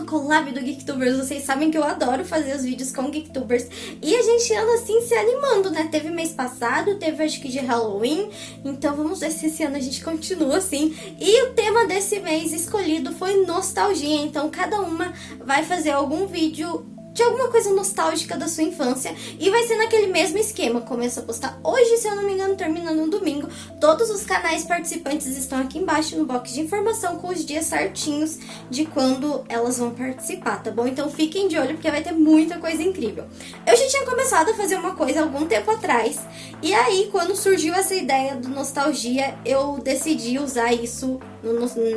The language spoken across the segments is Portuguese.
collab do Geektubers. Vocês sabem que eu adoro fazer os vídeos com Geektubers. E a gente anda assim se animando, né? Teve mês passado, teve acho que de Halloween. Então vamos ver se esse ano a gente continua assim. E o tema desse mês escolhido foi nostalgia. Então cada uma vai fazer algum vídeo de alguma coisa nostálgica da sua infância. E vai ser naquele mesmo esquema. Começo a postar hoje, se eu não me engano, termina no domingo. Todos os canais participantes estão aqui embaixo no box de informação com os dias certinhos de quando elas vão participar, tá bom? Então fiquem de olho porque vai ter muita coisa incrível. Eu já tinha começado a fazer uma coisa há algum tempo atrás. E aí, quando surgiu essa ideia do nostalgia, eu decidi usar isso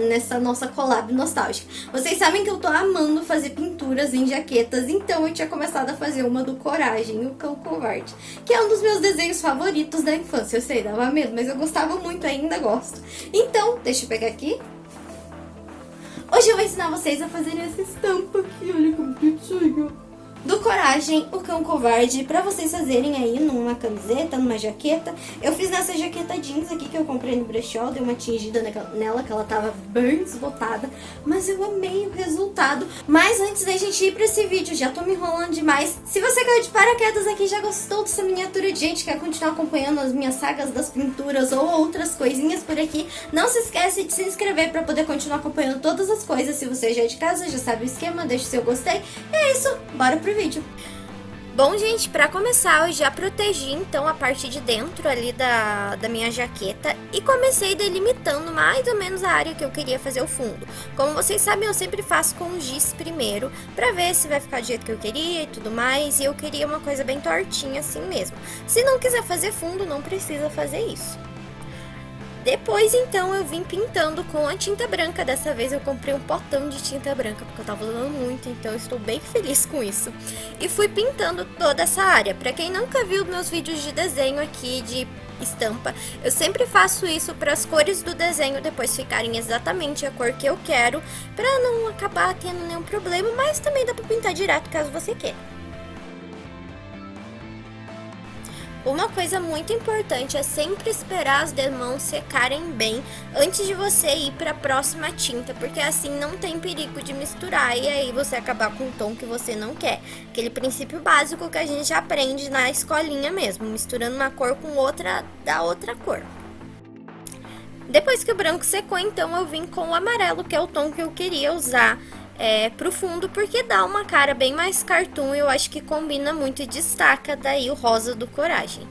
nessa nossa collab nostálgica. Vocês sabem que eu tô amando fazer pinturas em jaquetas, então eu tinha começado a fazer uma do Coragem, o Cão Covarde, que é um dos meus desenhos favoritos da infância. Eu sei, dava medo, mas eu gostava muito, ainda gosto. Então, deixa eu pegar aqui. Hoje eu vou ensinar vocês a fazerem essa estampa aqui, olha como bonitinho. Do Coragem, o Cão Covarde, pra vocês fazerem aí numa camiseta, numa jaqueta. Eu fiz nessa jaqueta jeans aqui que eu comprei no brechó, dei uma tingida nela que ela tava bem desbotada, mas eu amei o resultado. Mas antes da gente ir pra esse vídeo, já tô me enrolando demais. Se você caiu de paraquedas aqui e já gostou dessa miniatura de gente, quer continuar acompanhando as minhas sagas das pinturas ou outras coisinhas por aqui, não se esquece de se inscrever pra poder continuar acompanhando todas as coisas. Se você já é de casa, já sabe o esquema, deixa o seu gostei. E é isso, bora pro vídeo. Bom, gente, pra começar eu já protegi então a parte de dentro ali da minha jaqueta e comecei delimitando mais ou menos a área que eu queria fazer o fundo. Como vocês sabem, eu sempre faço com giz primeiro, pra ver se vai ficar do jeito que eu queria e tudo mais, e eu queria uma coisa bem tortinha assim mesmo. Se não quiser fazer fundo, não precisa fazer isso. Depois, então, eu vim pintando com a tinta branca. Dessa vez eu comprei um potão de tinta branca, porque eu tava usando muito, então eu estou bem feliz com isso. E fui pintando toda essa área. Pra quem nunca viu meus vídeos de desenho aqui, de estampa, eu sempre faço isso para as cores do desenho depois ficarem exatamente a cor que eu quero, pra não acabar tendo nenhum problema, mas também dá pra pintar direto caso você queira. Uma coisa muito importante é sempre esperar as demãos secarem bem antes de você ir para a próxima tinta, porque assim não tem perigo de misturar e aí você acabar com um tom que você não quer. Aquele princípio básico que a gente aprende na escolinha mesmo, misturando uma cor com outra da outra cor. Depois que o branco secou, então eu vim com o amarelo, que é o tom que eu queria usar pro fundo, porque dá uma cara bem mais cartoon e eu acho que combina muito e destaca daí o rosa do Coragem.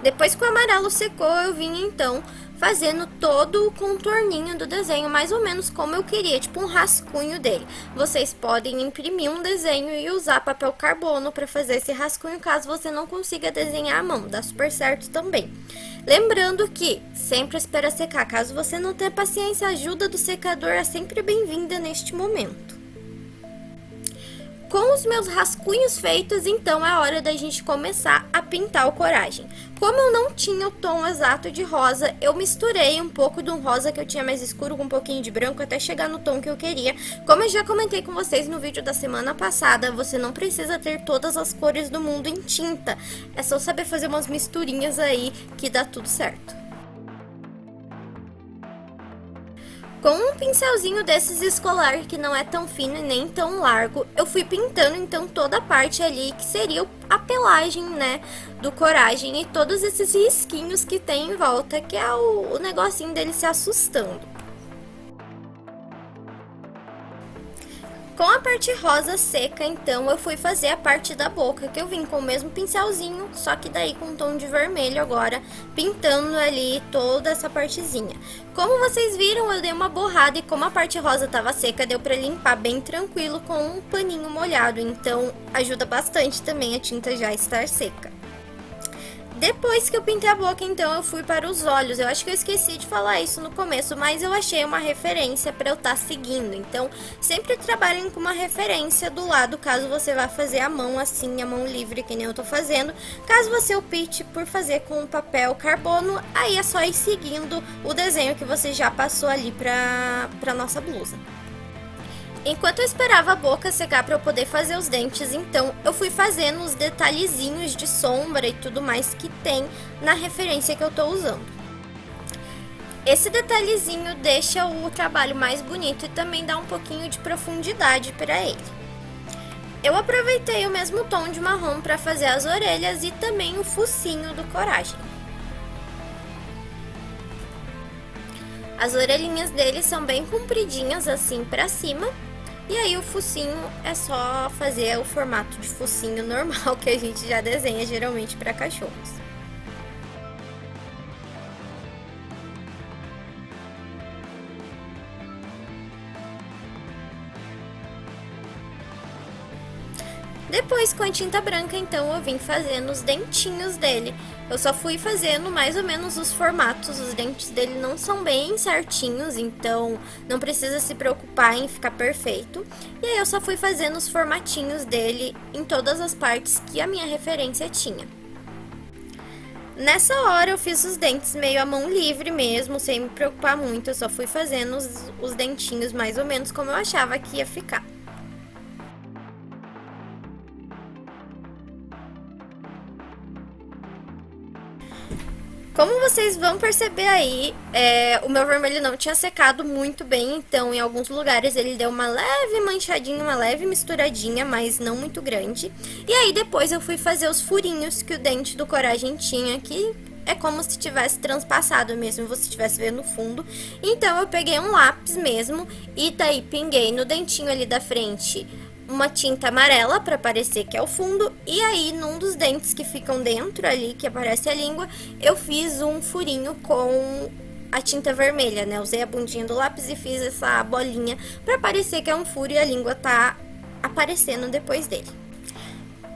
Depois que o amarelo secou, eu vim então fazendo todo o contorninho do desenho, mais ou menos como eu queria, tipo um rascunho dele. Vocês podem imprimir um desenho e usar papel carbono para fazer esse rascunho, caso você não consiga desenhar à mão, dá super certo também. Lembrando que sempre espera secar, caso você não tenha paciência, a ajuda do secador é sempre bem-vinda neste momento. Com os meus rascunhos feitos, então é hora da gente começar a pintar o Coragem. Como eu não tinha o tom exato de rosa, eu misturei um pouco de um rosa que eu tinha mais escuro com um pouquinho de branco até chegar no tom que eu queria. Como eu já comentei com vocês no vídeo da semana passada, você não precisa ter todas as cores do mundo em tinta. É só saber fazer umas misturinhas aí que dá tudo certo. Com um pincelzinho desses escolar, que não é tão fino e nem tão largo, eu fui pintando então toda a parte ali que seria a pelagem, né, do Coragem e todos esses risquinhos que tem em volta, que é o negocinho dele se assustando. Com a parte rosa seca, então, eu fui fazer a parte da boca, que eu vim com o mesmo pincelzinho, só que daí com um tom de vermelho agora, pintando ali toda essa partezinha. Como vocês viram, eu dei uma borrada e como a parte rosa tava seca, deu pra limpar bem tranquilo com um paninho molhado, então ajuda bastante também a tinta já estar seca. Depois que eu pintei a boca, então, eu fui para os olhos. Eu acho que eu esqueci de falar isso no começo, mas eu achei uma referência para eu estar seguindo. Então, sempre trabalhem com uma referência do lado, caso você vá fazer a mão assim, a mão livre, que nem eu tô fazendo. Caso você opte por fazer com papel carbono, aí é só ir seguindo o desenho que você já passou ali pra nossa blusa. Enquanto eu esperava a boca secar para eu poder fazer os dentes, então eu fui fazendo os detalhezinhos de sombra e tudo mais que tem na referência que eu tô usando. Esse detalhezinho deixa o trabalho mais bonito e também dá um pouquinho de profundidade para ele. Eu aproveitei o mesmo tom de marrom para fazer as orelhas e também o focinho do Coragem. As orelhinhas dele são bem compridinhas assim para cima. E aí o focinho é só fazer o formato de focinho normal que a gente já desenha geralmente para cachorros. Depois, com a tinta branca, então, eu vim fazendo os dentinhos dele. Eu só fui fazendo mais ou menos os formatos, os dentes dele não são bem certinhos, então não precisa se preocupar em ficar perfeito. E aí eu só fui fazendo os formatinhos dele em todas as partes que a minha referência tinha. Nessa hora eu fiz os dentes meio à mão livre mesmo, sem me preocupar muito, eu só fui fazendo os dentinhos mais ou menos como eu achava que ia ficar. Como vocês vão perceber aí, o meu vermelho não tinha secado muito bem, então em alguns lugares ele deu uma leve manchadinha, uma leve misturadinha, mas não muito grande. E aí depois eu fui fazer os furinhos que o dente do Coragem tinha, que é como se tivesse transpassado mesmo, você estivesse vendo no fundo. Então eu peguei um lápis mesmo e daí pinguei no dentinho ali da frente uma tinta amarela para parecer que é o fundo, e aí num dos dentes que ficam dentro ali, que aparece a língua, eu fiz um furinho com a tinta vermelha, né? Usei a bundinha do lápis e fiz essa bolinha para parecer que é um furo e a língua tá aparecendo depois dele.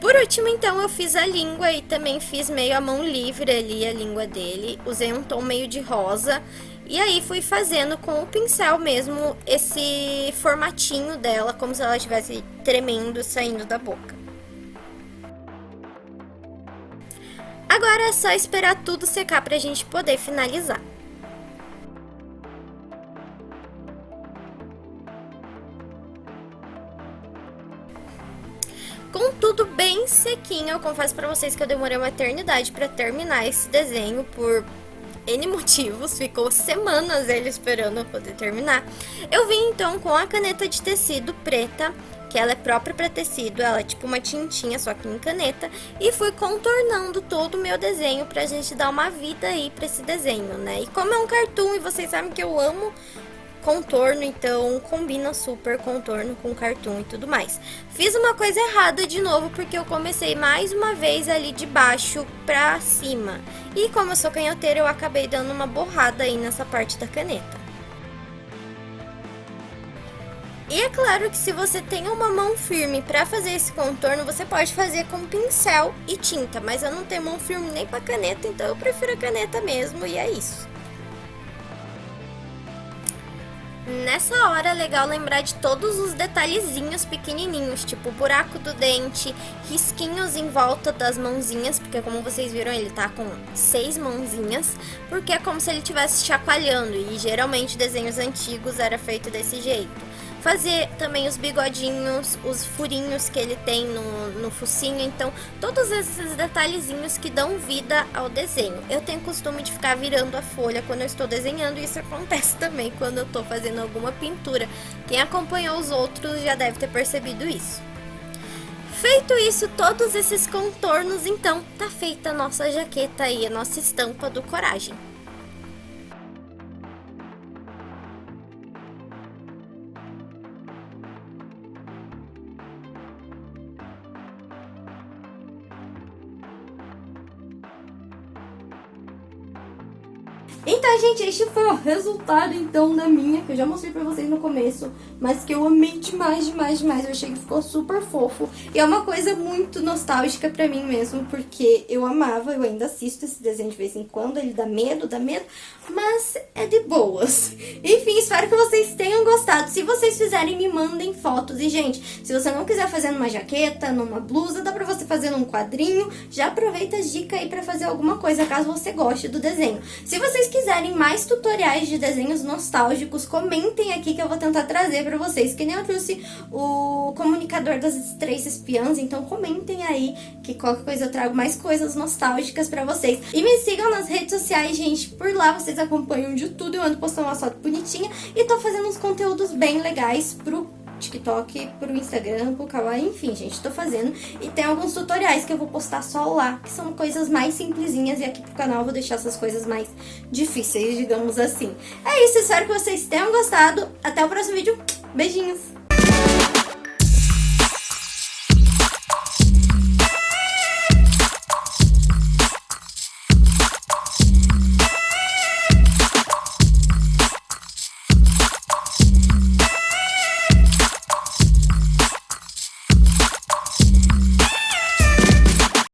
Por último, então, eu fiz a língua e também fiz meio a mão livre ali a língua dele. Usei um tom meio de rosa e aí fui fazendo com o pincel mesmo esse formatinho dela, como se ela estivesse tremendo, saindo da boca. Agora é só esperar tudo secar pra gente poder finalizar. Com tudo bem sequinho, eu confesso pra vocês que eu demorei uma eternidade pra terminar esse desenho por N motivos, ficou semanas ele esperando eu poder terminar. Eu vim então com a caneta de tecido preta, que ela é própria para tecido, ela é tipo uma tintinha, só que em caneta, e fui contornando todo o meu desenho pra gente dar uma vida aí pra esse desenho, né? E como é um cartoon e vocês sabem que eu amo contorno, então combina super contorno com cartoon e tudo mais. Fiz uma coisa errada de novo, porque eu comecei mais uma vez ali de baixo pra cima. E como eu sou canhoteira, eu acabei dando uma borrada aí nessa parte da caneta. E é claro que se você tem uma mão firme pra fazer esse contorno, você pode fazer com pincel e tinta. Mas eu não tenho mão firme nem pra caneta, então eu prefiro a caneta mesmo e é isso. Nessa hora é legal lembrar de todos os detalhezinhos pequenininhos, tipo o buraco do dente, risquinhos em volta das mãozinhas, porque como vocês viram ele tá com 6 mãozinhas, porque é como se ele estivesse chacoalhando e geralmente desenhos antigos era feito desse jeito. Fazer também os bigodinhos, os furinhos que ele tem no focinho, então todos esses detalhezinhos que dão vida ao desenho. Eu tenho costume de ficar virando a folha quando eu estou desenhando e isso acontece também quando eu estou fazendo alguma pintura. Quem acompanhou os outros já deve ter percebido isso. Feito isso, todos esses contornos, então tá feita a nossa jaqueta aí, a nossa estampa do Coragem. Então, gente, este foi o resultado, então, da minha, que eu já mostrei pra vocês no começo, mas que eu amei demais, demais, demais. Eu achei que ficou super fofo. E é uma coisa muito nostálgica pra mim mesmo, porque eu amava, eu ainda assisto esse desenho de vez em quando, ele dá medo, mas é de boas. Enfim, espero que vocês tenham gostado. Se vocês fizerem, me mandem fotos. E, gente, se você não quiser fazer numa jaqueta, numa blusa, dá pra você fazer num quadrinho. Já aproveita as dicas aí pra fazer alguma coisa, caso você goste do desenho. Se vocês quiserem mais tutoriais de desenhos nostálgicos, comentem aqui que eu vou tentar trazer pra vocês. Que nem eu trouxe o comunicador das três espiãs, então comentem aí que qualquer coisa eu trago mais coisas nostálgicas pra vocês. E me sigam nas redes sociais, gente, por lá vocês acompanham de tudo, eu ando postando uma foto bonitinha e tô fazendo uns conteúdos bem legais pro TikTok, pro Instagram, pro Kawaii, enfim, gente, tô fazendo. E tem alguns tutoriais que eu vou postar só lá, que são coisas mais simplesinhas, e aqui pro canal eu vou deixar essas coisas mais difíceis, digamos assim. É isso, espero que vocês tenham gostado. Até o próximo vídeo. Beijinhos!